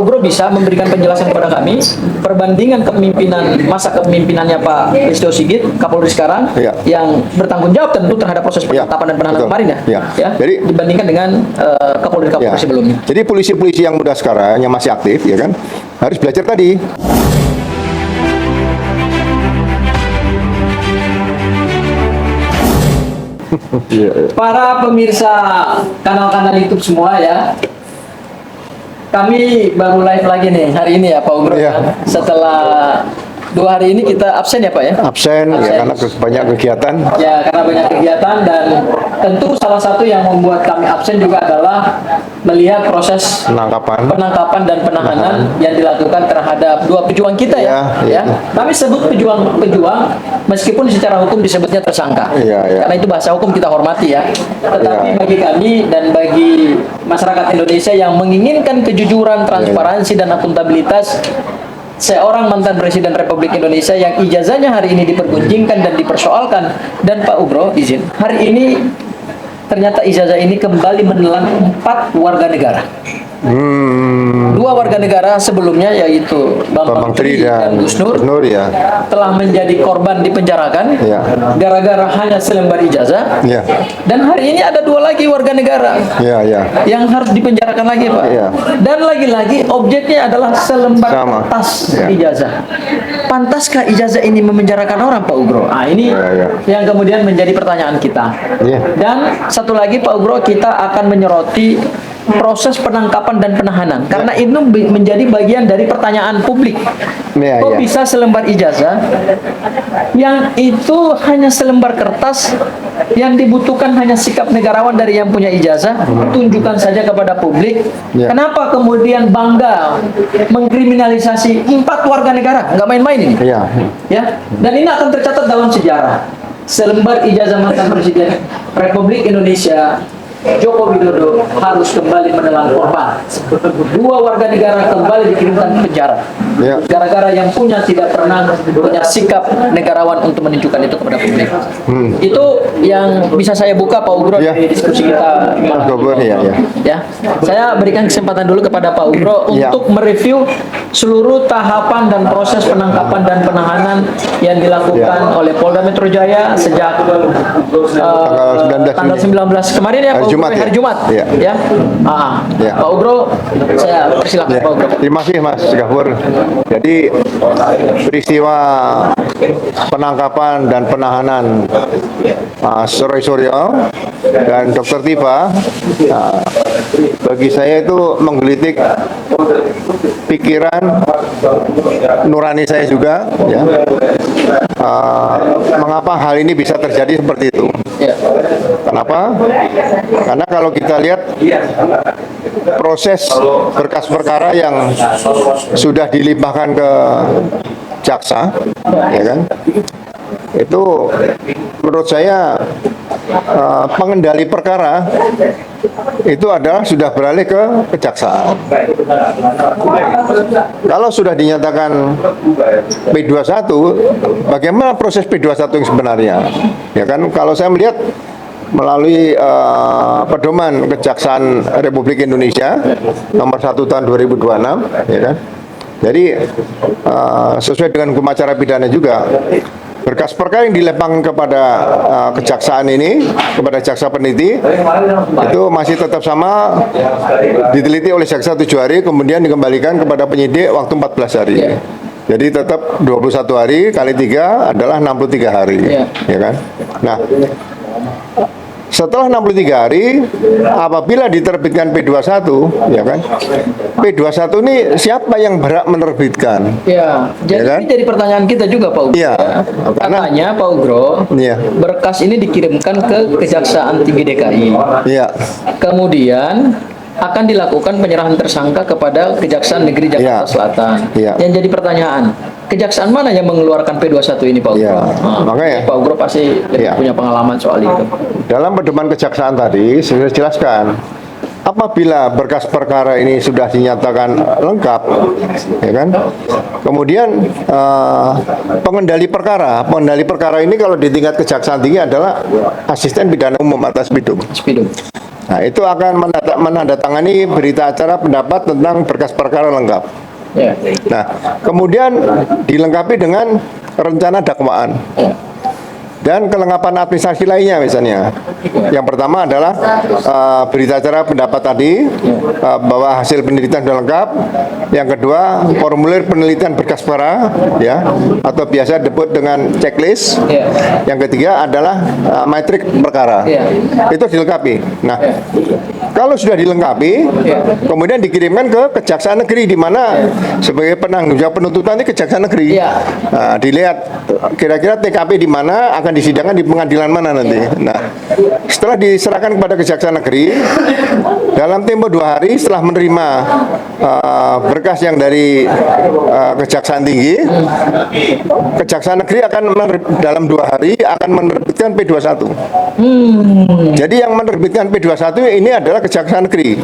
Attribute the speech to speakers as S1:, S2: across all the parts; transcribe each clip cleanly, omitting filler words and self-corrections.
S1: Ugro bisa memberikan penjelasan kepada kami perbandingan masa kepemimpinannya Pak Listio Sigit, Kapolri sekarang, yang bertanggung jawab tentu terhadap proses penangkapan dan penahanan kemarin
S2: Jadi
S1: dibandingkan dengan Kapolri sebelumnya.
S2: Jadi polisi-polisi yang muda sekarang yang masih aktif, ya kan, harus belajar tadi.
S1: Para pemirsa kanal-kanal YouTube semua ya, kami baru live lagi nih hari ini ya Pak Ugro. Setelah 2 hari ini kita absen ya Pak ya?
S2: Absen. Ya karena banyak kegiatan.
S1: Ya karena banyak kegiatan, dan tentu salah satu yang membuat kami absen juga adalah melihat proses penangkapan dan penahanan yang dilakukan terhadap 2 pejuang kita ya. Kami sebut pejuang meskipun secara hukum disebutnya tersangka. Karena itu bahasa hukum kita hormati ya. Tetapi bagi kami dan bagi masyarakat Indonesia yang menginginkan kejujuran, transparansi dan akuntabilitas seorang mantan Presiden Republik Indonesia yang ijazahnya hari ini dipergunjingkan dan dipersoalkan, dan Pak Ugro izin, hari ini ternyata ijazah ini kembali menelan 4 warga negara. 2 warga negara sebelumnya, yaitu Bambang Tri dan Gus Nur, telah menjadi korban dipenjarakan gara-gara hanya selembar ijazah. Dan hari ini ada 2 lagi warga negara yang harus dipenjarakan lagi Pak. Dan lagi-lagi objeknya adalah selembar kertas ijazah. Pantaskah ijazah ini memenjarakan orang Pak Ugro? Nah ini yang kemudian menjadi pertanyaan kita. Dan satu lagi Pak Ugro, kita akan menyoroti proses penangkapan dan penahanan, karena itu menjadi bagian dari pertanyaan publik. Kok bisa selembar ijazah yang itu hanya selembar kertas, yang dibutuhkan hanya sikap negarawan dari yang punya ijazah, tunjukkan saja kepada publik. Kenapa kemudian bangga mengkriminalisasi 4 warga negara? Nggak main-main ini. Dan ini akan tercatat dalam sejarah. Selembar ijazah mantan Presiden Republik Indonesia Joko Widodo harus kembali menelan korban. 2 warga negara kembali dikirimkan ke penjara gara-gara yang tidak pernah punya sikap negarawan untuk menunjukkan itu kepada publik. Itu yang bisa saya buka Pak Ugro dari diskusi kita Saya berikan kesempatan dulu kepada Pak Ugro untuk mereview seluruh tahapan dan proses penangkapan dan penahanan yang dilakukan oleh Polda Metro Jaya sejak tanggal 19 kemarin ya Pak Ugro, hari Jumat. Pak Ugro, saya persilakan Pak Ugro.
S2: Terima kasih Mas Gafur. Jadi peristiwa penangkapan dan penahanan Mas Roy Suryo dan Dr. Tifa bagi saya itu menggelitik pikiran nurani saya juga mengapa hal ini bisa terjadi seperti itu. Kenapa? Karena kalau kita lihat proses berkas perkara yang sudah dilimpahkan ke jaksa, itu menurut saya pengendali perkara itu adalah sudah beralih ke kejaksaan. Kalau sudah dinyatakan P21, bagaimana proses P21 yang sebenarnya? Kalau saya melihat melalui pedoman Kejaksaan Republik Indonesia nomor 1 tahun 2026, Jadi sesuai dengan hukum acara pidana juga, berkas perkara yang dilempang kepada kejaksaan ini, kepada jaksa peneliti, itu masih tetap sama, diteliti oleh jaksa 7 hari, kemudian dikembalikan kepada penyidik waktu 14 hari. Jadi tetap 21 hari kali 3 adalah 63 hari. Nah, setelah 63 hari, apabila diterbitkan P21, P21 ini siapa yang berhak menerbitkan?
S1: Jadi ini jadi pertanyaan kita juga Pak Ugro. Katanya Pak Ugro, berkas ini dikirimkan ke Kejaksaan Tinggi DKI. Kemudian akan dilakukan penyerahan tersangka kepada Kejaksaan Negeri Jakarta Selatan. Yang jadi pertanyaan, kejaksaan mana yang mengeluarkan P21 ini Pak Ugro?
S2: Makanya
S1: Pak Ugro pasti punya pengalaman soal itu.
S2: Dalam pedoman kejaksaan tadi saya jelaskan, apabila berkas perkara ini sudah dinyatakan lengkap, kemudian pengendali perkara ini kalau di tingkat kejaksaan tinggi adalah asisten pidana umum atas Spidum. Nah, itu akan menandatangani berita acara pendapat tentang berkas perkara lengkap.
S1: Ya.
S2: Nah, kemudian dilengkapi dengan rencana dakwaan dan kelengkapan administrasi lainnya misalnya. Yang pertama adalah berita acara pendapat tadi bahwa hasil penelitian sudah lengkap. Yang kedua, formulir penelitian berkas perkara ya, atau biasa disebut dengan checklist. Yang ketiga adalah matrik perkara. Itu dilengkapi. Nah, kalau sudah dilengkapi, kemudian dikirimkan ke Kejaksaan Negeri, di mana sebagai penanggung jawab penuntutan ini Kejaksaan Negeri. Nah, dilihat kira-kira TKP di mana, akan disidangkan di pengadilan mana nanti. Nah, setelah diserahkan kepada Kejaksaan Negeri, dalam tempo 2 hari setelah menerima berkas yang dari Kejaksaan Tinggi, Kejaksaan Negeri akan dalam 2 hari akan menerbitkan P21. Jadi yang menerbitkan P21 ini adalah Kejaksaan Negeri.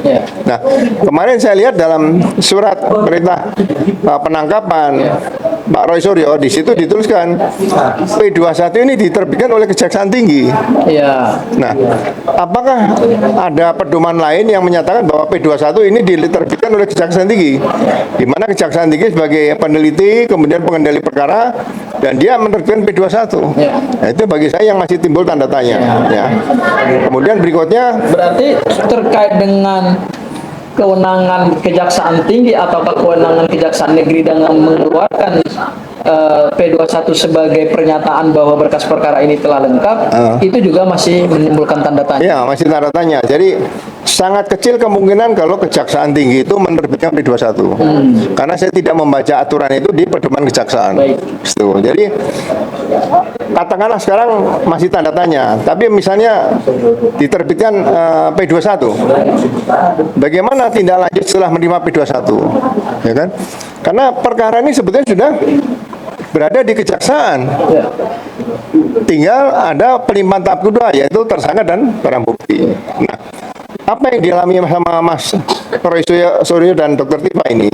S2: Nah, kemarin saya lihat dalam surat perintah penangkapan Pak Roy Suryo, di situ dituliskan P21 ini diterbitkan oleh Kejaksaan Tinggi. Nah, apakah ada pedoman lain yang menyatakan bahwa P21 ini diterbitkan oleh Kejaksaan Tinggi, di mana Kejaksaan Tinggi sebagai peneliti, kemudian pengendali perkara, dan dia menerbitkan P21? Nah, itu bagi saya yang masih timbul tanda tanya. Ya. Kemudian berikutnya,
S1: berarti terkait dengan kewenangan Kejaksaan Tinggi atau kewenangan Kejaksaan Negeri dengan mengeluarkan P21 sebagai pernyataan bahwa berkas perkara ini telah lengkap, itu juga masih menimbulkan tanda tanya.
S2: Ya, masih tanda tanya. Jadi sangat kecil kemungkinan kalau Kejaksaan Tinggi itu menerbitkan P21. Karena saya tidak membaca aturan itu di pedoman kejaksaan. Gitu. Jadi katakanlah sekarang masih tanda tanya, tapi misalnya diterbitkan P21, bagaimana tindak lanjut setelah menerima P21? Ya kan? Karena perkara ini sebetulnya sudah berada di kejaksaan. Tinggal ada pelimpahan tahap kedua, yaitu tersangka dan barang bukti. Nah, apa yang dialami sama Mas Roy Suryo dan Dr. Tifa ini,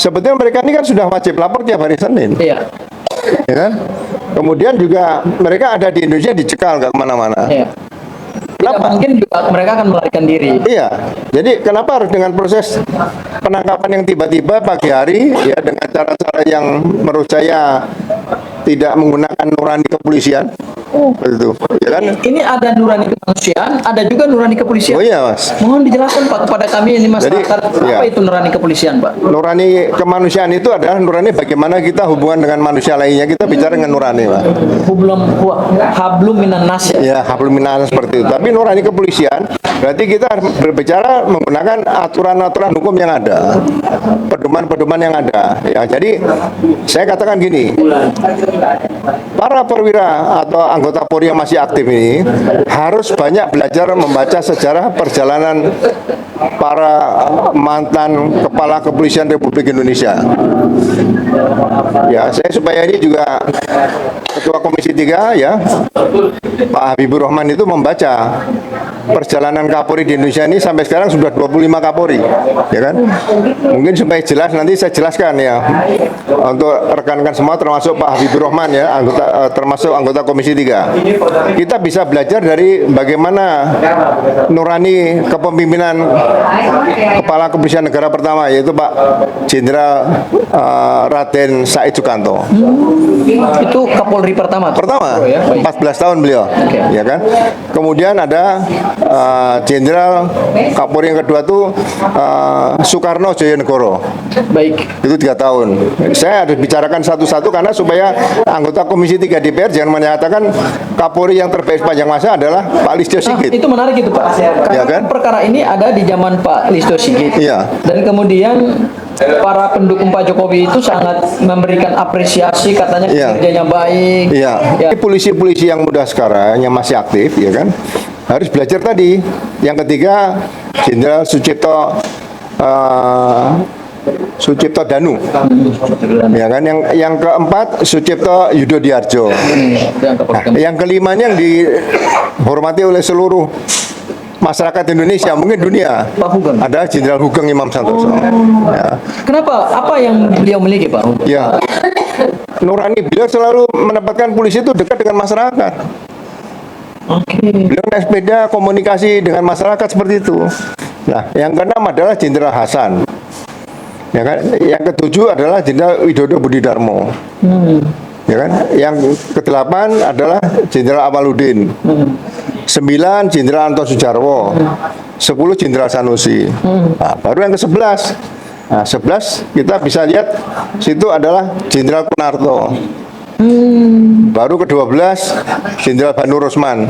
S2: sebetulnya mereka ini kan sudah wajib lapor tiap hari Senin. Ya kan? Kemudian juga mereka ada di Indonesia, dicekal nggak kemana-mana.
S1: Kenapa? Mungkin juga mereka akan melarikan diri.
S2: Iya, jadi kenapa harus dengan proses penangkapan yang tiba-tiba pagi hari, ya, dengan cara-cara yang menurut saya tidak menggunakan nurani kepolisian? Begitu, ya kan?
S1: Ini ada nurani kemanusiaan, ada juga nurani kepolisian.
S2: Oh iya, Mas.
S1: Mohon dijelaskan Pak kepada kami ini masyarakat, apa itu nurani kepolisian, Pak?
S2: Nurani kemanusiaan itu adalah nurani bagaimana kita hubungan dengan manusia lainnya, kita bicara dengan nurani, Pak.
S1: Hablum minan nas,
S2: ya, hablum minan nas seperti itu. Tapi nurani kepolisian berarti kita berbicara menggunakan aturan-aturan hukum yang ada, pedoman-pedoman yang ada. Ya, jadi saya katakan gini, para perwira atau anggota Polri yang masih aktif ini harus banyak belajar membaca sejarah perjalanan para mantan kepala kepolisian Republik Indonesia. Ya, saya supaya ini juga Ketua Komisi 3 ya, Pak Habibur Rahman itu membaca perjalanan Kapolri di Indonesia ini sampai sekarang sudah 25 Kapolri, ya kan? Mungkin supaya jelas nanti saya jelaskan ya untuk rekan-rekan semua termasuk Pak Habibur Rahman ya, termasuk anggota Komisi 3. Kita bisa belajar dari bagaimana nurani kepemimpinan Kepala Kepolisian Negara pertama, yaitu Pak Jenderal Raden Said Sukanto.
S1: Itu Kapolri pertama?
S2: Pertama, 14 tahun beliau, ya kan? Kemudian ada Jenderal Kapolri yang kedua tuh Soekarno Joyonegoro.
S1: Baik.
S2: Itu 3 tahun. Saya harus bicarakan satu-satu karena supaya anggota Komisi 3 DPR jangan menyatakan Kapolri yang terbaik sepanjang masa adalah Pak Listio Sigit.
S1: Itu menarik itu Pak. Karena
S2: ya kan?
S1: Perkara ini ada di zaman Pak Listio Sigit.
S2: Iya.
S1: Dan kemudian para pendukung Pak Jokowi itu sangat memberikan apresiasi, katanya kerjanya baik.
S2: Iya. Ya. Polisi-polisi yang muda sekarang yang masih aktif, ya kan, harus belajar tadi. Yang ketiga, Jenderal Sucipto Danu, ya kan. Yang keempat Sucipto Yudodiarjo. Nah, yang kelimanya yang dihormati oleh seluruh masyarakat Indonesia, mungkin dunia, ada Jenderal Hugeng Imam Santoso. Ya.
S1: Kenapa? Apa yang beliau miliki, Pak?
S2: Ya, nurani beliau selalu menempatkan polisi itu dekat dengan masyarakat.
S1: Oke.
S2: Beliau naik sepeda komunikasi dengan masyarakat seperti itu. Nah, yang keenam adalah Jenderal Hasan. Ya kan? Yang ketujuh adalah Jenderal Widodo Budi Darmo. Ya kan? Yang kedelapan adalah Jenderal Awaludin. 9 Jenderal Anton Sujarwo. 10 Jenderal Sanusi. Nah, baru yang ke-11. Nah, 11 kita bisa lihat situ adalah Jenderal Kunarto. Baru ke-12 Jenderal Banur Rosman.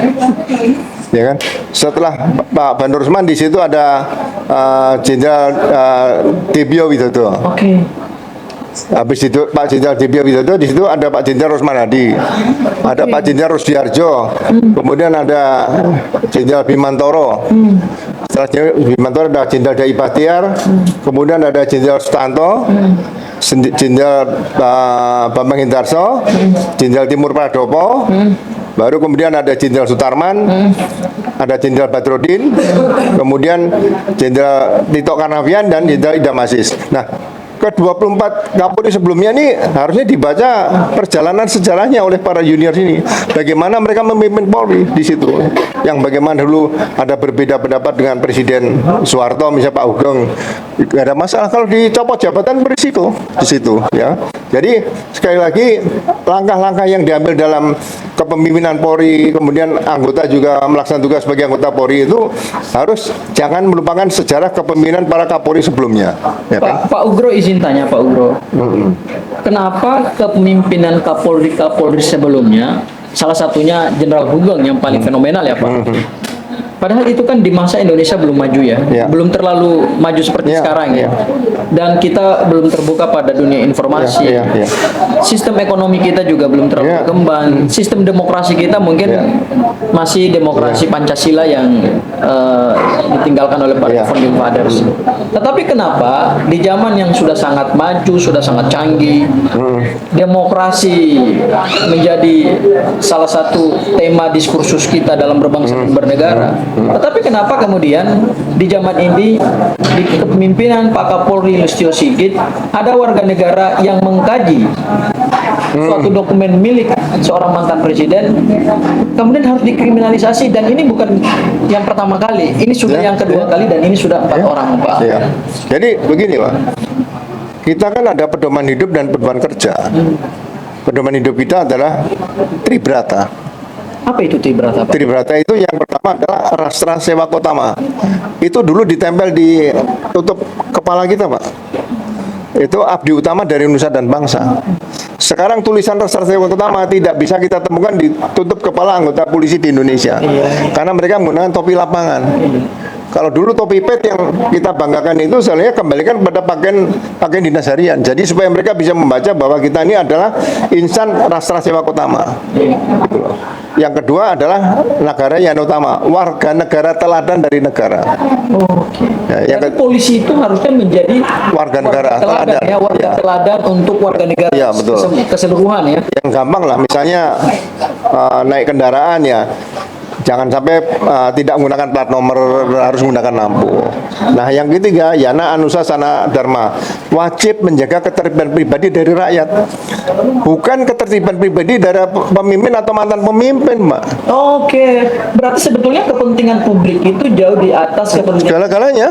S2: Ya kan? Setelah Pak Banur Rosman di situ ada Jenderal Debio Widodo.
S1: Oke.
S2: Habis itu Pak Jenderal Debio Widodo, di situ ada Pak Jenderal Rosman Hadi, ada Pak Jenderal Rusdiarjo, kemudian ada Jenderal Bimantoro. Setelah Bimantoro ada Jenderal Dai Bahtiar, kemudian ada Jenderal Sutanto, Jenderal Bambang Hindarso, Jenderal Timur Pradopo, baru kemudian ada Jenderal Sutarman, ada Jenderal Badrodin, kemudian Jenderal Tito Karnavian dan Jenderal Idam Aziz. Nah, ke-24 Kapolri sebelumnya ini harusnya dibaca perjalanan sejarahnya oleh para junior ini. Bagaimana mereka memimpin Polri di situ. Yang bagaimana dulu ada berbeda pendapat dengan Presiden Soeharto, misalnya Pak Hugeng. Tidak ada masalah kalau dicopot jabatan berisiko di situ, ya. Jadi sekali lagi langkah-langkah yang diambil dalam kepemimpinan Polri, kemudian anggota juga melaksanakan tugas sebagai anggota Polri itu harus jangan melupakan sejarah kepemimpinan para Kapolri sebelumnya. Ya kan?
S1: Pak Ugro izin tanya Pak Ugro, kenapa kepemimpinan Kapolri sebelumnya, salah satunya Jenderal Hugeng yang paling fenomenal ya Pak? Padahal itu kan di masa Indonesia belum maju ya, belum terlalu maju seperti sekarang ya. Dan kita belum terbuka pada dunia informasi. Sistem ekonomi kita juga belum terlalu berkembang. Sistem demokrasi kita mungkin masih demokrasi Pancasila yang ditinggalkan oleh para founding fathers. Tetapi kenapa di zaman yang sudah sangat maju, sudah sangat canggih, demokrasi menjadi salah satu tema diskursus kita dalam berbangsa dan bernegara. Tetapi kenapa kemudian di zaman ini di kepemimpinan Pak Kapolri Listio Sigit ada warga negara yang mengkaji suatu dokumen milik seorang mantan presiden kemudian harus dikriminalisasi, dan ini bukan yang pertama kali, ini sudah yang kedua kali dan ini sudah 4 orang Pak.
S2: Jadi begini Pak, kita kan ada pedoman hidup dan pedoman kerja. Pedoman hidup kita adalah Tribrata.
S1: Apa itu Tribrata, Pak?
S2: Tribrata itu yang pertama adalah Rastra Sewaka Utama. Itu dulu ditempel di tutup kepala kita, Pak. Itu abdi utama dari nusa dan bangsa. Sekarang tulisan Rastra Sewaka Utama tidak bisa kita temukan di tutup kepala anggota polisi di Indonesia. Karena mereka menggunakan topi lapangan. Kalau dulu topi pet yang kita banggakan itu sebenarnya kembalikan pada pakaian dinas harian. Jadi supaya mereka bisa membaca bahwa kita ini adalah insan Rastra Sewaka Utama. Gitu loh. Yang kedua adalah negara yang utama, warga negara teladan dari negara.
S1: Ya, jadi polisi itu harusnya menjadi
S2: warga negara teladan,
S1: ya, warga teladan untuk warga negara keseluruhan ya.
S2: Yang gampang lah, misalnya naik kendaraan ya. Jangan sampai tidak menggunakan plat nomor, harus menggunakan lampu. Nah, yang ketiga, yana anusa sana dharma, wajib menjaga ketertiban pribadi dari rakyat, bukan ketertiban pribadi dari pemimpin atau mantan pemimpin, Mbak.
S1: Oke, berarti sebetulnya kepentingan publik itu jauh di atas kepentingan
S2: segala-galanya,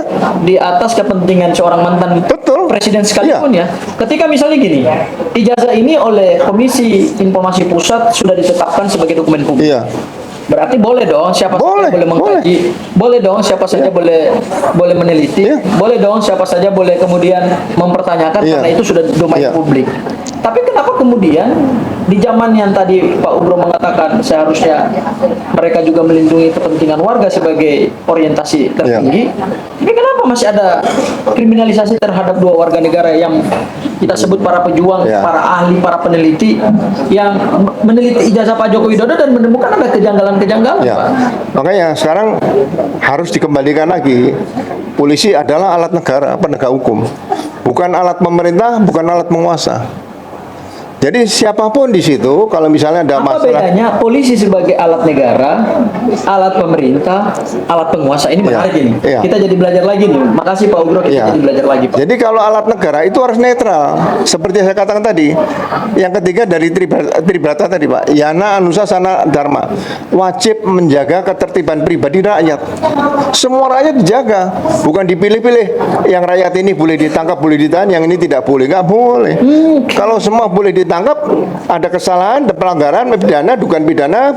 S1: di atas kepentingan seorang mantan presiden sekalipun ya. Ketika misalnya gini, ijazah ini oleh Komisi Informasi Pusat sudah ditetapkan sebagai dokumen publik. Berarti boleh dong siapa saja boleh mengkaji, boleh dong siapa saja boleh meneliti, boleh dong siapa saja boleh kemudian mempertanyakan karena itu sudah domain publik. Tapi kenapa kemudian di zaman yang tadi Pak Ugro mengatakan seharusnya mereka juga melindungi kepentingan warga sebagai orientasi tertinggi, tapi kenapa masih ada kriminalisasi terhadap 2 warga negara yang kita sebut para pejuang, para ahli, para peneliti yang meneliti ijazah Pak Joko Widodo dan menemukan ada kejanggalan-kejanggalan, Pak.
S2: Makanya sekarang harus dikembalikan lagi, polisi adalah alat negara, penegak hukum, bukan alat pemerintah, bukan alat penguasa. Jadi siapapun di situ, kalau misalnya ada
S1: Apa
S2: masalah,
S1: bedanya polisi sebagai alat negara, alat pemerintah, alat penguasa? Ini menarik ini.
S2: Iya.
S1: Kita jadi belajar lagi nih. Makasih Pak Ugro, kita
S2: Iya.
S1: jadi belajar lagi Pak.
S2: Jadi kalau alat negara itu harus netral, seperti saya katakan tadi. Yang ketiga dari Tribrata tadi Pak, Yana Anusa Sana Dharma, wajib menjaga ketertiban pribadi rakyat. Semua rakyat dijaga, bukan dipilih-pilih. Yang rakyat ini boleh ditangkap, boleh ditahan, yang ini tidak boleh, nggak boleh. Kalau semua boleh ditangkap, ada kesalahan, ada pelanggaran, pidana, dugaan pidana,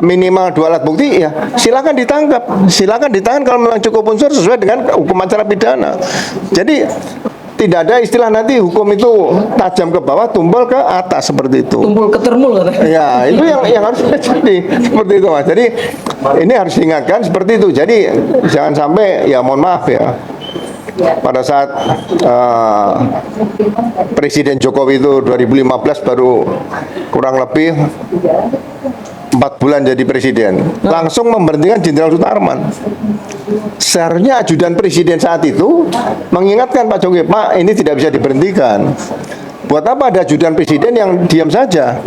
S2: minimal 2 alat bukti, ya silakan ditangkap, silakan ditahan kalau memang cukup unsur sesuai dengan hukum acara pidana. Jadi tidak ada istilah nanti hukum itu tajam ke bawah, tumpul ke atas seperti itu.
S1: Tumpul ketermul katanya.
S2: Ya, itu yang harus terjadi seperti itu Mas. Jadi ini harus diingatkan seperti itu. Jadi jangan sampai, ya mohon maaf ya, pada saat Presiden Jokowi itu 2015 baru kurang lebih 4 bulan jadi presiden, langsung memberhentikan Jenderal Sutarman. Seharusnya ajudan presiden saat itu mengingatkan Pak Jokowi, Pak, ini tidak bisa diberhentikan. Buat apa ada ajudan presiden yang diam saja?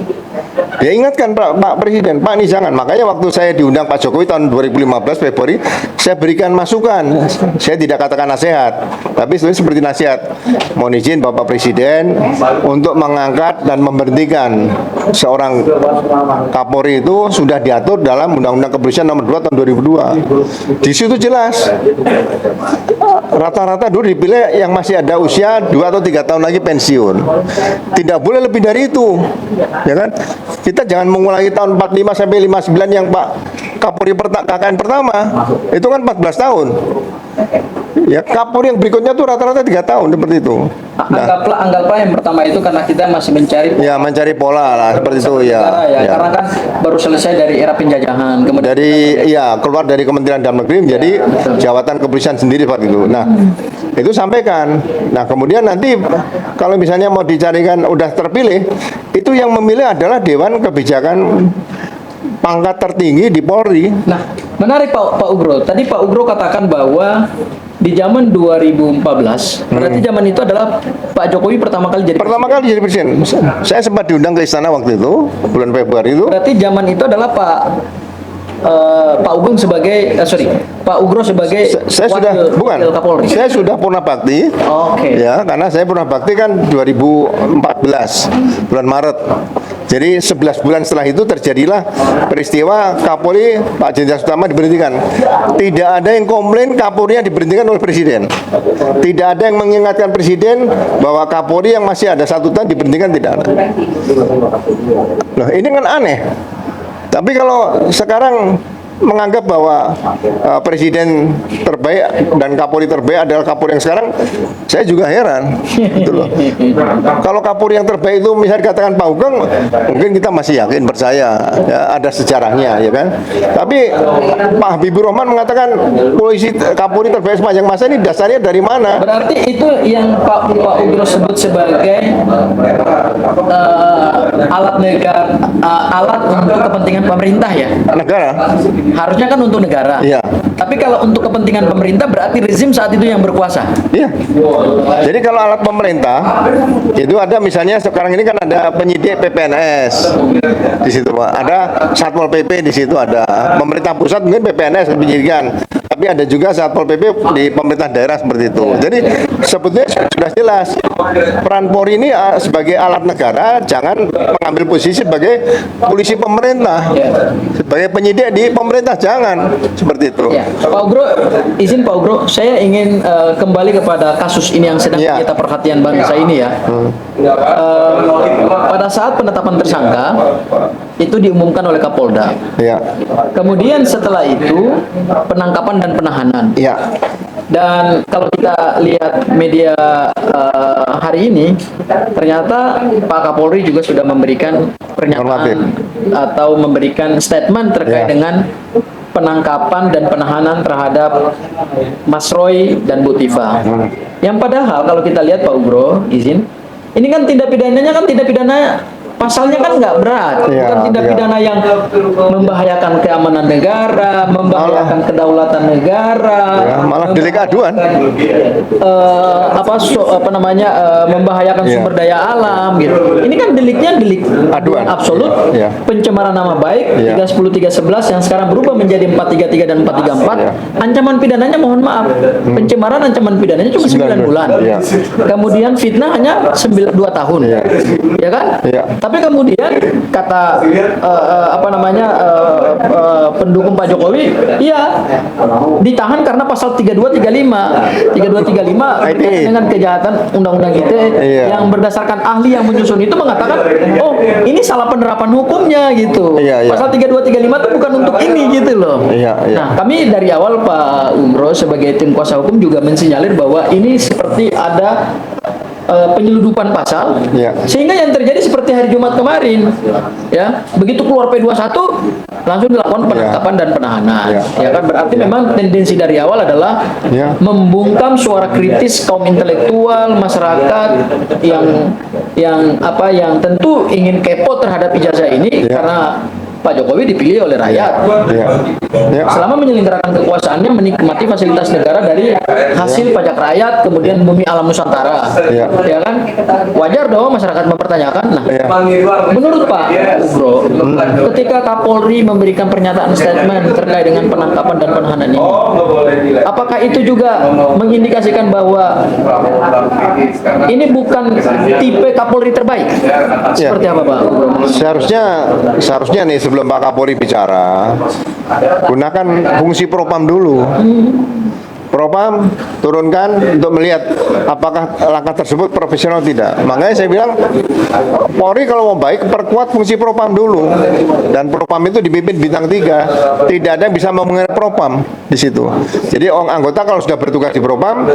S2: Dia ingatkan Pak Presiden, Pak ini jangan. Makanya waktu saya diundang Pak Jokowi tahun 2015 Februari, saya berikan masukan. Saya tidak katakan nasihat, tapi sebenarnya seperti nasihat. Mohon izin Bapak Presiden untuk mengangkat dan memberhentikan seorang Kapolri itu sudah diatur dalam Undang-Undang Kepolisian Nomor 2 tahun 2002. Di situ jelas rata-rata dulu dipilih yang masih ada usia 2 atau 3 tahun lagi pensiun. Tidak boleh lebih dari itu, ya kan? Kita jangan mengulangi tahun 45 sampai 59 yang Pak Kapolri KKN pertama, itu kan 14 tahun. Ya, Kapolri yang berikutnya tuh rata-rata 3 tahun seperti itu.
S1: Anggaplah yang pertama itu karena kita masih mencari
S2: Ya, mencari pola lah seperti itu ya. Ya.
S1: Karena kan baru selesai dari era penjajahan, kemudian
S2: Keluar dari Kementerian Dalam Negeri menjadi jabatan kepolisian sendiri Pak itu. Nah, itu sampaikan. Nah, kemudian nanti kalau misalnya mau dicarikan udah terpilih, itu yang memilih adalah Dewan Kebijakan pangkat tertinggi di Polri.
S1: Nah, menarik Pak Ugro. Tadi Pak Ugro katakan bahwa di zaman 2014, berarti zaman itu adalah Pak Jokowi pertama kali jadi
S2: presiden. Saya sempat diundang ke istana waktu itu, bulan Februari itu.
S1: Berarti zaman itu adalah Pak Ugro sebagai wakil Kapolri.
S2: Saya sudah purna bakti.
S1: Oke.
S2: Ya, karena saya purna bakti kan 2014 bulan Maret. Jadi 11 bulan setelah itu terjadilah peristiwa Kapolri Pak Jenderal Sutarman diberhentikan. Tidak ada yang komplain Kapolri yang diberhentikan oleh Presiden. Tidak ada yang mengingatkan Presiden bahwa Kapolri yang masih ada 1 tahun diberhentikan, tidak ada. Loh, ini kan aneh. Tapi kalau sekarang menganggap bahwa presiden terbaik dan Kapolri terbaik adalah Kapolri yang sekarang, saya juga heran. Gitu loh. Kalau Kapolri yang terbaik itu misalnya dikatakan Pak Ugeng, mungkin kita masih yakin, percaya, ya, ada sejarahnya, ya kan. Tapi Pak Habibur Rahman mengatakan polisi Kapolri terbaik sepanjang masa, ini dasarnya dari mana?
S1: Berarti itu yang Pak Ugro sebut sebagai alat negara, alat untuk kepentingan pemerintah ya?
S2: Negara.
S1: Harusnya kan untuk negara.
S2: Iya.
S1: Tapi kalau untuk kepentingan pemerintah berarti rezim saat itu yang berkuasa.
S2: Iya. Jadi kalau alat pemerintah itu ada, misalnya sekarang ini kan ada penyidik PPNS di situ Pak. Ada Satpol PP di situ ada. Pemerintah pusat mungkin PPNS penyidikan. Tapi ada juga Satpol PP di pemerintah daerah seperti itu. Jadi sebetulnya sudah jelas peran Polri ini sebagai alat negara, jangan mengambil posisi sebagai polisi pemerintah, sebagai penyidik di pemerintah, jangan seperti itu.
S1: Ya. Pak Ugro, izin Pak Ugro, saya ingin kembali kepada kasus ini yang sedang kita perhatian bangsa ini ya. Pada saat penetapan tersangka itu diumumkan oleh Kapolda.
S2: Ya.
S1: Kemudian setelah itu penangkapan dan penahanan.
S2: Ya.
S1: Dan kalau kita lihat media hari ini, ternyata Pak Kapolri juga sudah memberikan pernyataan atau memberikan statement terkait dengan penangkapan dan penahanan terhadap Mas Roy dan Bu Tifa. Yang padahal kalau kita lihat Pak Ugro, izin, ini kan tindak pidananya kan tindak pidana pasalnya kan nggak berat,
S2: Iya,
S1: bukan tindak
S2: iya.
S1: pidana yang membahayakan keamanan negara, membahayakan kedaulatan negara,
S2: Ya, malah delik aduan.
S1: membahayakan
S2: Iya.
S1: sumber daya alam gitu. Ini kan deliknya delik
S2: Aduan.
S1: absolut,
S2: Iya.
S1: pencemaran nama baik
S2: Iya.
S1: 310 311 yang sekarang berubah menjadi 433 dan 434.
S2: Iya.
S1: Ancaman pidananya mohon maaf, pencemaran ancaman pidananya cuma 9 bulan.
S2: Iya.
S1: Kemudian fitnah hanya 2 tahun.
S2: Iya.
S1: Ya kan?
S2: Iya.
S1: Tapi kemudian kata pendukung Pak Jokowi, iya ditahan karena pasal 3235 berkaitan dengan kejahatan undang-undang ITE
S2: Iya.
S1: yang berdasarkan ahli yang menyusun itu mengatakan, oh ini salah penerapan hukumnya gitu.
S2: Iya, iya.
S1: Pasal 3235 itu bukan untuk ini gitu loh.
S2: Iya, iya.
S1: Nah, kami dari awal Pak Umro sebagai tim kuasa hukum juga mensinyalir bahwa ini seperti ada penyeludupan pasal,
S2: Iya.
S1: sehingga yang terjadi seperti hari Jumat kemarin, ya begitu keluar P21 langsung dilakukan penangkapan dan penahanan,
S2: Iya.
S1: ya kan berarti memang tendensi dari awal adalah
S2: Iya.
S1: membungkam suara kritis kaum intelektual masyarakat yang tentu ingin kepo terhadap ijazah ini
S2: Iya.
S1: karena Pak Jokowi dipilih oleh rakyat.
S2: Ya. Ya.
S1: Selama menyelenggarakan kekuasaannya menikmati fasilitas negara dari hasil pajak rakyat, kemudian bumi alam Nusantara.
S2: Ya.
S1: Ya kan? Wajar dong masyarakat mempertanyakan. Nah,
S2: Ya.
S1: menurut Pak Ugro, ketika Kapolri memberikan pernyataan statement terkait dengan penangkapan dan penahanan ini, apakah itu juga mengindikasikan bahwa ini bukan tipe Kapolri terbaik? Seperti apa Pak Ugro?
S2: Seharusnya nih sebelum Pak Kapolri bicara, gunakan fungsi propam dulu. Propam turunkan untuk melihat apakah langkah tersebut profesional tidak. Makanya saya bilang Polri kalau mau baik perkuat fungsi propam dulu, dan propam itu dipimpin bintang 3. Tidak ada yang bisa mengenai propam di situ. Jadi anggota kalau sudah bertugas di propam,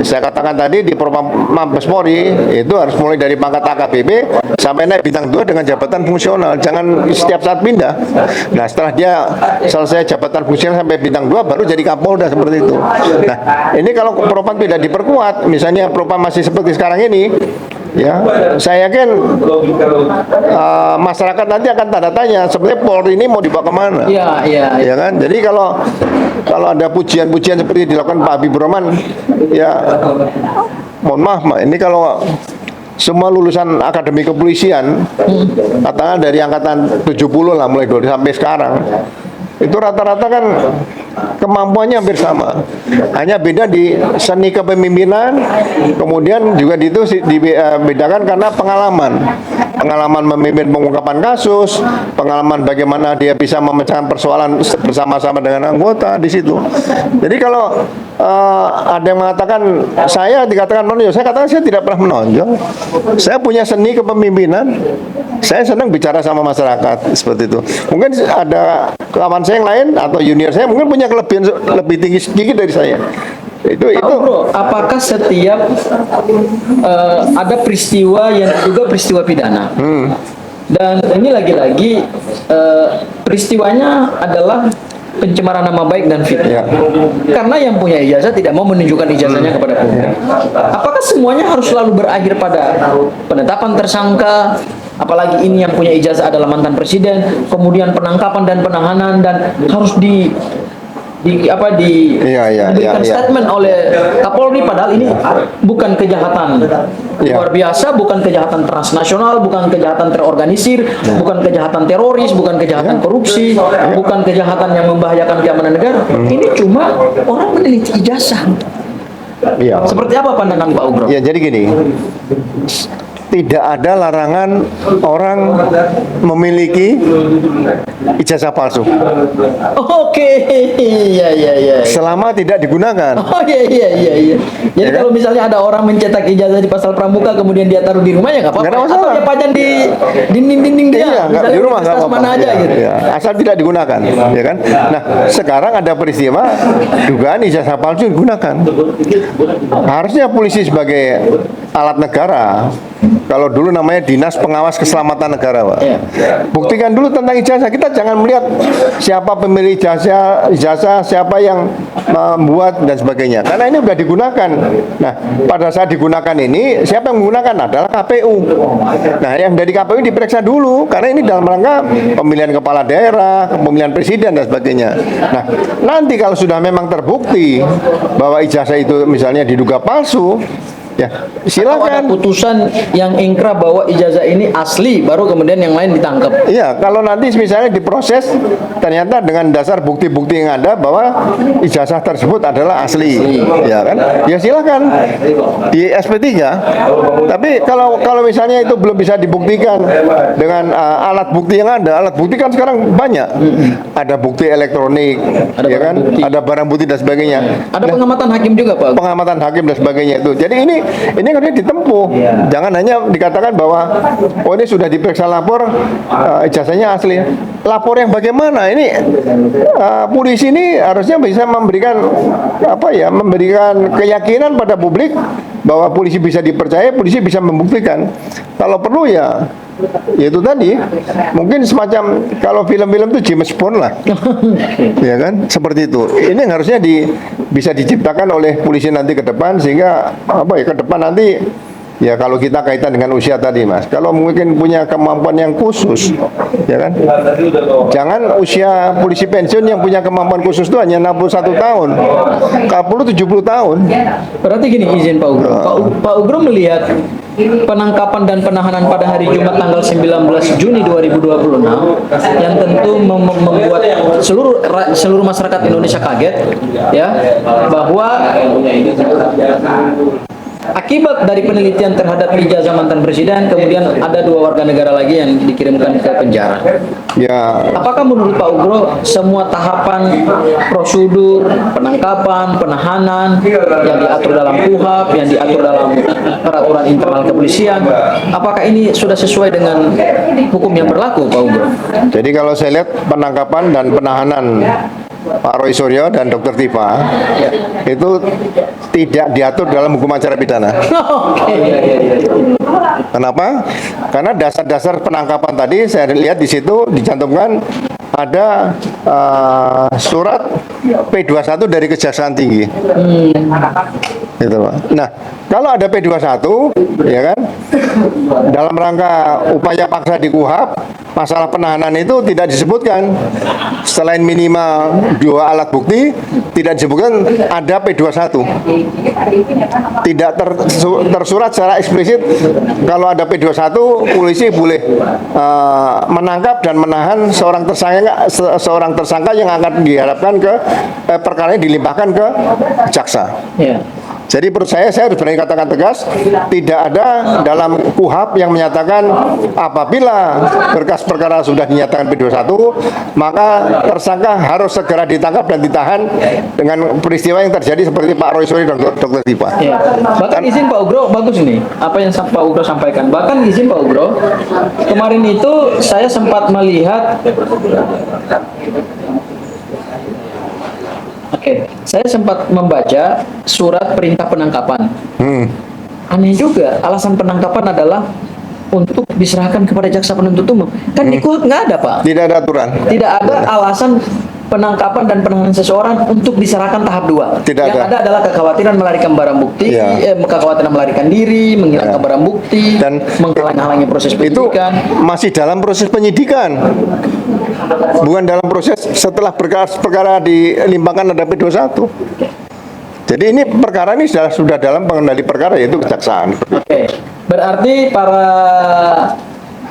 S2: saya katakan tadi di propam Mabes Polri itu harus mulai dari pangkat AKBP sampai naik bintang 2 dengan jabatan fungsional. Jangan setiap saat pindah. Nah setelah dia selesai jabatan fungsional sampai bintang 2 baru jadi Kapolda seperti itu. Nah, ini kalau propam tidak diperkuat, misalnya propam masih seperti sekarang ini, ya, saya yakin masyarakat nanti akan tanda tanya, sebenarnya Polri ini mau dibawa kemana?
S1: Iya, iya.
S2: Ya kan? Jadi kalau ada pujian-pujian seperti dilakukan Pak Habibur Rahman, ya, mohon maaf, ini kalau semua lulusan akademi kepolisian, katakan dari angkatan 70 lah, mulai dari sampai sekarang, itu rata-rata kan kemampuannya hampir sama, hanya beda di seni kepemimpinan, kemudian juga itu dibedakan karena pengalaman memimpin pengungkapan kasus, pengalaman bagaimana dia bisa memecahkan persoalan bersama-sama dengan anggota di situ. Jadi kalau ada yang mengatakan saya dikatakan menonjol, saya katakan saya tidak pernah menonjol. Saya punya seni kepemimpinan, saya senang bicara sama masyarakat seperti itu. Mungkin ada kawan saya yang lain atau junior saya mungkin punya kelebihan lebih tinggi sedikit dari saya. Itu
S1: Bro, apakah setiap ada peristiwa yang juga peristiwa pidana? Dan ini lagi-lagi peristiwanya adalah pencemaran nama baik dan fitnah.
S2: Ya.
S1: Karena yang punya ijazah tidak mau menunjukkan ijazahnya kepada publik. Apakah semuanya harus selalu berakhir pada penetapan tersangka? Apalagi ini yang punya ijazah adalah mantan presiden, kemudian penangkapan dan penahanan, dan harus diberikan statement oleh Kapolri, padahal ini bukan kejahatan luar biasa, bukan kejahatan transnasional, bukan kejahatan terorganisir, bukan kejahatan teroris, bukan kejahatan korupsi, bukan kejahatan yang membahayakan keamanan negara. Ini cuma orang meneliti ijazah.
S2: Iya.
S1: Seperti apa pandangan Pak Ugro?
S2: Ya, jadi gini, tidak ada larangan orang memiliki ijazah palsu
S1: Oke, iya.
S2: selama tidak digunakan.
S1: Oh iya. Jadi
S2: Ya kan?
S1: kalau misalnya ada orang mencetak ijazah di pasal pramuka kemudian dia taruh di rumah ya nggak apa-apa.
S2: Nggak ada masalah.
S1: Atau dia pajang di dinding-dinding dia.
S2: Iya, nggak
S1: Misalnya
S2: di rumah nggak
S1: universitas
S2: apa-apa.
S1: mana aja
S2: Ya,
S1: gitu.
S2: ya. Asal tidak digunakan, ya kan? Nah, sekarang ada peristiwa dugaan ijazah palsu digunakan. Harusnya polisi sebagai alat negara. Kalau dulu namanya Dinas Pengawas Keselamatan Negara, Pak.
S1: Iya.
S2: Buktikan dulu tentang ijazah. Kita jangan melihat siapa pemilik ijazah, siapa yang membuat dan sebagainya. Karena ini sudah digunakan. Nah, pada saat digunakan ini, siapa yang menggunakan adalah KPU. Nah, yang dari KPU diperiksa dulu, karena ini dalam rangka pemilihan kepala daerah, pemilihan presiden dan sebagainya. Nah, nanti kalau sudah memang terbukti bahwa ijazah itu misalnya diduga palsu, ya
S1: Atau ada
S2: silakan.
S1: putusan yang ingkrah bahwa ijazah ini asli, baru kemudian yang lain ditangkap.
S2: Iya, kalau nanti misalnya diproses ternyata dengan dasar bukti-bukti yang ada bahwa ijazah tersebut adalah asli, ya kan? Ya silakan di SP3. Tapi kalau misalnya itu belum bisa dibuktikan dengan alat bukti yang ada, alat bukti kan sekarang banyak. Ada bukti elektronik,
S1: Ada
S2: ya
S1: barang
S2: kan?
S1: bukti.
S2: Ada barang bukti dan sebagainya.
S1: Ada pengamatan hakim juga, Pak.
S2: Pengamatan hakim dan sebagainya itu. Jadi ini harusnya ditempuh. Jangan hanya dikatakan bahwa oh ini sudah diperiksa lapor, ijazahnya asli. Lapor yang bagaimana? Ini polisi ini harusnya bisa memberikan memberikan keyakinan pada publik bahwa polisi bisa dipercaya, polisi bisa membuktikan. Kalau perlu ya itu tadi mungkin semacam kalau film-film itu James Bond lah. Ya kan, seperti itu. Ini yang harusnya bisa diciptakan oleh polisi nanti ke depan, sehingga ke depan nanti ya kalau kita kaitan dengan usia tadi, Mas, kalau mungkin punya kemampuan yang khusus, ya kan, jangan usia polisi pensiun yang punya kemampuan khusus itu hanya 61 tahun, kalau 70 tahun.
S1: Berarti gini, izin Pak Ugro. Pak Ugro melihat penangkapan dan penahanan pada hari Jumat tanggal 19 Juni 2026 yang tentu membuat seluruh masyarakat Indonesia kaget, ya, bahwa akibat dari penelitian terhadap ijazah mantan presiden, kemudian ada 2 warga negara lagi yang dikirimkan ke penjara.
S2: Ya,
S1: Apakah menurut Pak Ugro semua tahapan prosedur penangkapan, penahanan yang diatur dalam KUHAP, yang diatur dalam peraturan internal kepolisian, apakah ini sudah sesuai dengan hukum yang berlaku, Pak Ugro?
S2: jadi kalau saya lihat penangkapan dan penahanan Pak Roy Suryo dan Dr. Tifa itu tidak diatur dalam hukum acara pidana.
S1: Oke.
S2: Kenapa? Karena dasar-dasar penangkapan tadi saya lihat di situ dicantumkan ada surat P21 dari Kejaksaan Tinggi. Gitu, Pak. Nah, kalau ada P21, ya kan, dalam rangka upaya paksa di KUHAP, masalah penahanan itu tidak disebutkan. Selain minimal 2 alat bukti, tidak disebutkan ada P21. Tidak tersurat secara eksplisit kalau ada P21, polisi boleh menangkap dan menahan seorang tersangka yang akan diharapkan ke perkaranya dilimpahkan ke jaksa.
S1: Ya.
S2: Jadi menurut saya harus berani katakan tegas, tidak ada dalam KUHAP yang menyatakan apabila berkas perkara sudah dinyatakan P21, maka tersangka harus segera ditangkap dan ditahan dengan peristiwa yang terjadi seperti Pak Roy Suryo dan Dr. Tifa.
S1: Ya. Bahkan izin Pak Ugro, bagus nih apa yang Pak Ugro sampaikan. Bahkan izin Pak Ugro, kemarin itu saya sempat melihat, saya sempat membaca surat perintah penangkapan. Aneh juga, alasan penangkapan adalah untuk diserahkan kepada jaksa penuntut umum. Kan di KUHAP nggak ada, Pak.
S2: Tidak ada aturan.
S1: Tidak ada alasan penangkapan dan penahanan seseorang untuk diserahkan tahap 2.
S2: Tidak
S1: Yang
S2: ada.
S1: ada adalah kekhawatiran melarikan barang bukti,
S2: Ya.
S1: kekhawatiran melarikan diri, menghilangkan
S2: Ya.
S1: barang bukti,
S2: Dan
S1: menghalang-halangi proses
S2: Itu
S1: penyidikan.
S2: masih dalam proses penyidikan. Bukan dalam proses setelah perkara dilimpahkan ada P21. Jadi ini perkara ini sudah dalam pengendali perkara, yaitu kejaksaan.
S1: Oke. Berarti para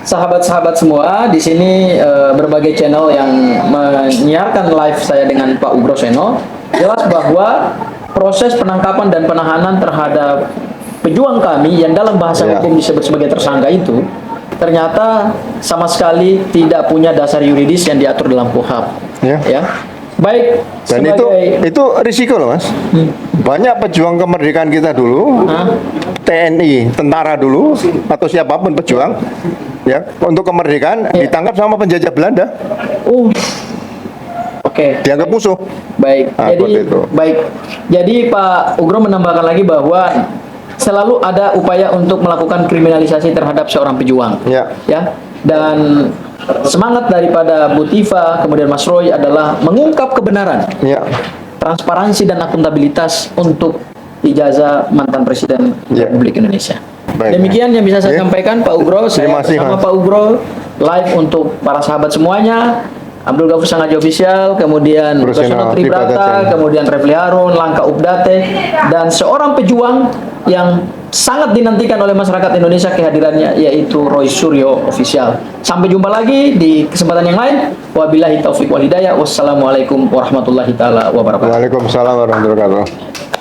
S1: sahabat-sahabat semua di sini, berbagai channel yang menyiarkan live saya dengan Pak Ugro Seno, jelas bahwa proses penangkapan dan penahanan terhadap pejuang kami yang dalam bahasa
S2: Ya.
S1: hukum disebut sebagai tersangka itu ternyata sama sekali tidak punya dasar yuridis yang diatur dalam KUHAP.
S2: Ya.
S1: Baik.
S2: Dan
S1: sebagai
S2: itu risiko loh, Mas. Banyak pejuang kemerdekaan kita dulu, TNI, tentara dulu, atau siapapun pejuang, ya, untuk kemerdekaan ditangkap sama penjajah Belanda,
S1: Oke.
S2: dianggap musuh.
S1: Baik.
S2: Nah, seperti itu.
S1: Jadi Pak Ugro menambahkan lagi bahwa selalu ada upaya untuk melakukan kriminalisasi terhadap seorang pejuang.
S2: Ya.
S1: Ya. Dan semangat daripada Bu Tifa kemudian Mas Roy adalah mengungkap kebenaran,
S2: Ya.
S1: transparansi dan akuntabilitas untuk ijazah mantan Presiden
S2: Ya.
S1: Republik Indonesia.
S2: Baik.
S1: Demikian yang bisa saya
S2: Ya.
S1: sampaikan, Pak Ugro. Saya
S2: Terima kasih,
S1: bersama
S2: Mas.
S1: Pak Ugro live untuk para sahabat semuanya. Abdul Ghafur Sangaji Official, kemudian
S2: Profesional
S1: Rosono Tribrata,
S2: Tribrata,
S1: kemudian Refli Harun, Langka Update, dan seorang pejuang yang sangat dinantikan oleh masyarakat Indonesia kehadirannya, yaitu Roy Suryo Official. Sampai jumpa lagi di kesempatan yang lain. Wabillahi taufiq wal hidayah. Wassalamualaikum warahmatullahi taala wabarakatuh.
S2: Waalaikumsalam warahmatullahi wabarakatuh.